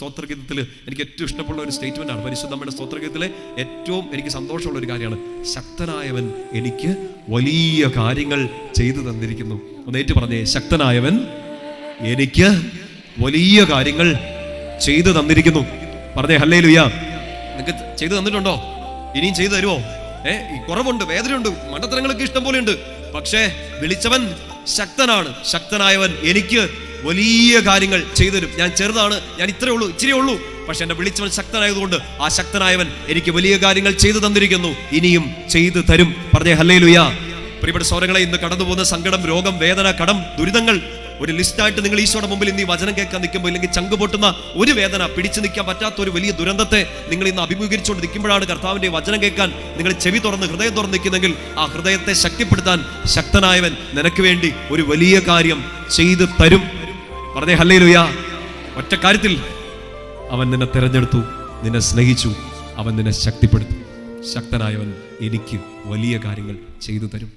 സ്തോത്രഗീതത്തിൽ എനിക്ക് ഏറ്റവും ഇഷ്ടമുള്ള ഒരു സ്റ്റേറ്റ്മെന്റ് ആണ്. പരിശുദ്ധമ്മയുടെ സ്തോത്രഗീതത്തിലെ ഏറ്റവും എനിക്ക് സന്തോഷമുള്ള ഒരു കാര്യമാണ്, ശക്തനായവൻ എനിക്ക് വലിയ കാര്യങ്ങൾ ചെയ്തു തന്നിരിക്കുന്നു. ഒന്നേറ്റ് പറഞ്ഞേ, ശക്തനായവൻ എനിക്ക് വലിയ കാര്യങ്ങൾ ചെയ്തു തന്നിരിക്കുന്നു. പറഞ്ഞേ ഹല്ലേലൂയ. നിങ്ങൾക്ക് ചെയ്തു തന്നിട്ടുണ്ടോ? ഇനിയും ചെയ്തു തരുമോ? കുറവുണ്ട്, വേദനയുണ്ട്, മണ്ടത്തരങ്ങളൊക്കെ ഇഷ്ടം പോലെ ഉണ്ട്. പക്ഷേ വിളിച്ചവൻ ശക്തനാണ്. ശക്തനായവൻ എനിക്ക് വലിയ കാര്യങ്ങൾ ചെയ്തു തരും. ഞാൻ ചെറുതാണ്, ഞാൻ ഇത്രയേ ഉള്ളൂ, ഇച്ചിരി ഉള്ളൂ. പക്ഷെ എന്നെ വിളിച്ചവൻ ശക്തനായതുകൊണ്ട് ആ ശക്തനായവൻ എനിക്ക് വലിയ കാര്യങ്ങൾ ചെയ്തു തന്നിരിക്കുന്നു, ഇനിയും ചെയ്തു തരും. പറഞ്ഞേ ഹല്ലേലൂയ. പ്രിയപ്പെട്ട സഹോദരങ്ങളെ, ഇന്ന് കടന്നു പോകുന്ന സങ്കടം, രോഗം, വേദന, കടം, ദുരിതങ്ങൾ ഒരു ലിസ്റ്റായിട്ട് നിങ്ങൾ ഈശോയുടെ മുമ്പിൽ ഇന്ന് ഈ വചനം കേൾക്കാൻ നിൽക്കുമ്പോൾ, ഇല്ലെങ്കിൽ ചങ്ക് പൊട്ടുന്ന ഒരു വേദന, പിടിച്ചു നിൽക്കാൻ പറ്റാത്ത ഒരു വലിയ ദുരന്തത്തെ നിങ്ങൾ ഇന്ന് അഭിമുഖീകരിച്ചുകൊണ്ട് നിൽക്കുമ്പോഴാണ് കർത്താവിന്റെ വചനം കേൾക്കാൻ നിങ്ങൾ ചെവി തുറന്ന് ഹൃദയം തുറന്ന് നിൽക്കുന്നെങ്കിൽ, ആ ഹൃദയത്തെ ശക്തിപ്പെടുത്താൻ ശക്തനായവൻ നിനക്ക് വേണ്ടി ഒരു വലിയ കാര്യം ചെയ്തു തരും. പറഞ്ഞേ ഹല്ലേലൂയ. ഒറ്റ കാര്യത്തിൽ അവൻ നിന്നെ തിരഞ്ഞെടുത്തു, നിന്നെ സ്നേഹിച്ചു, അവൻ നിന്നെ ശക്തിപ്പെടുത്തും. ശക്തനായവൻ എനിക്ക് വലിയ കാര്യങ്ങൾ ചെയ്തു തരും.